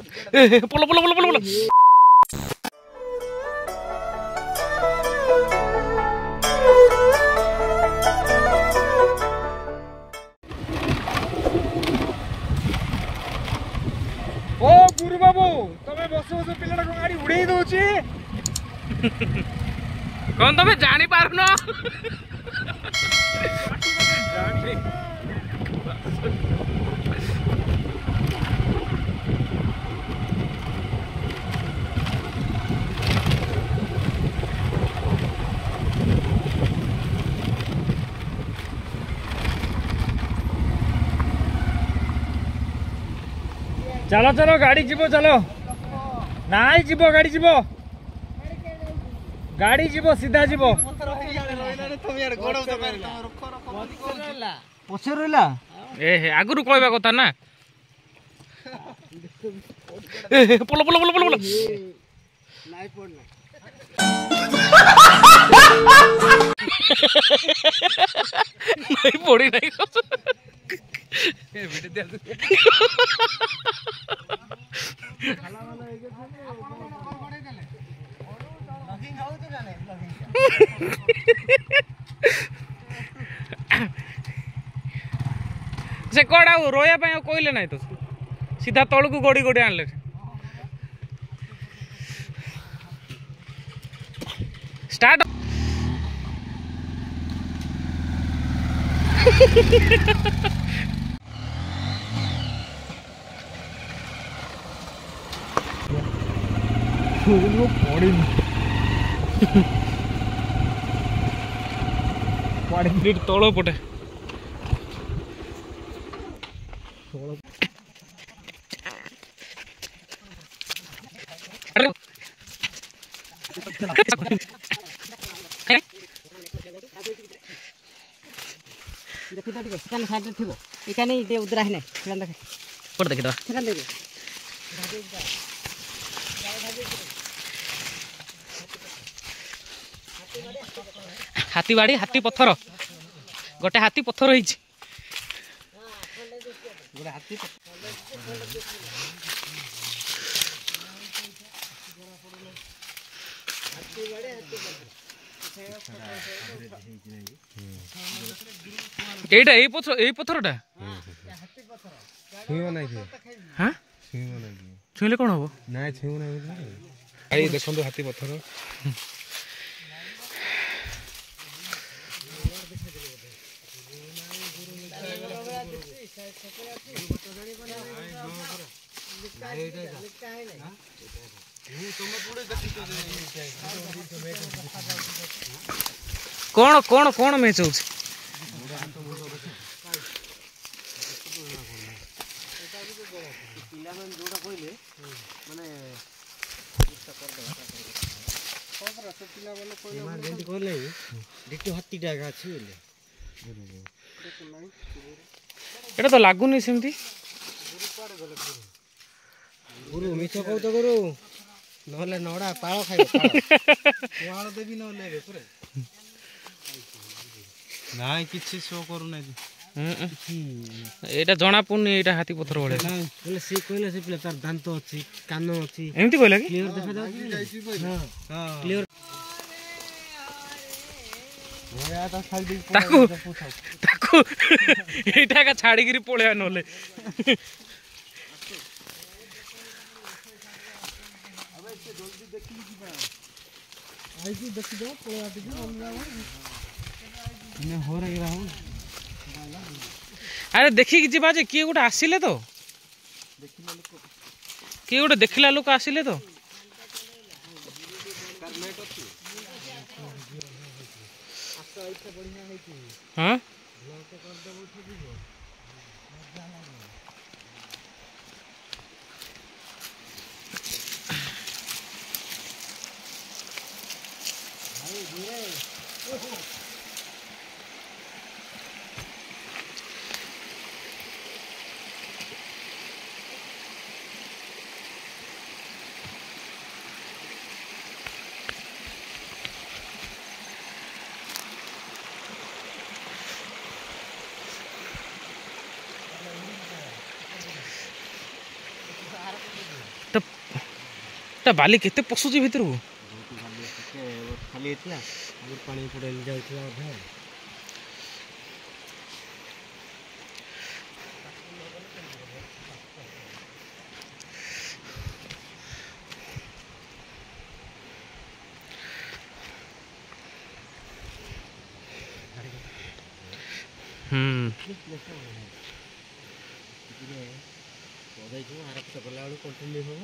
पोलो पोलो पोलो पोलो पोलो ओ गुरु बाबू तमे बस बस पिलाटा को गाड़ी उड़ेई दोची कौन तमे जानी पारनो चलो चलो गाड़ी जीवो चलो नाई जीवो गाड़ी जीवो सीधा जीवो पछे रहला ए आगुरु कहबा कथा ना पोलो पोलो पोलो पोलो पोलो नाई पड़ना नहीं पड़ी नहीं से कौन आउ रोया कहले ना तो सीधा तल को गोड़ी गोड़ी आणले स्टार्ट पड़ी तल पटे देखि तो ठीक साइड रे थिबो इकानी दे उदरा है नै देख पड़ देखि दो ठेकान दे हाथी बाड़ी हाथी पत्थर गोटे हाथी पत्थर होई गोटे हाथी एटा ए पत्थरटा छुईबो नै हां छुईबो नै छुईले कोन हो नाई छुईबो नै आई देखंतु हाथी पत्थर कौन कौन कौन मैच हो एटा तो लागुनी सेमती गुरु मिछ कहू तो गुरु नहले नडा पाळ खाइबो पाळ देबी नहले रे पुरे नाई किछि शो करू नै एटा जना पुनी एटा हाथी पत्थर बळे बोले से कहले से तार दांत अछि कान अछि एमती कहला कि क्लियर देखा जाउ हां क्लियर ताकू ताकू एटा का छाड़ी गिरी पळया नले अरे देखिक जीवा जे किए गोटे आसिले तो किए गोटे देखला लोक आसिले तो हाँ ता बाली केते पशुची भितर को खाली ହେଇଥିଲା ଆଗରୁ ପାଣି ପଡେଲି ଯାଉଥିଲା ଅଧା ଆରକ୍ଷିତ କଲା ବେଳକୁ କଣ୍ଟିନ୍ୟୁ ହେବ।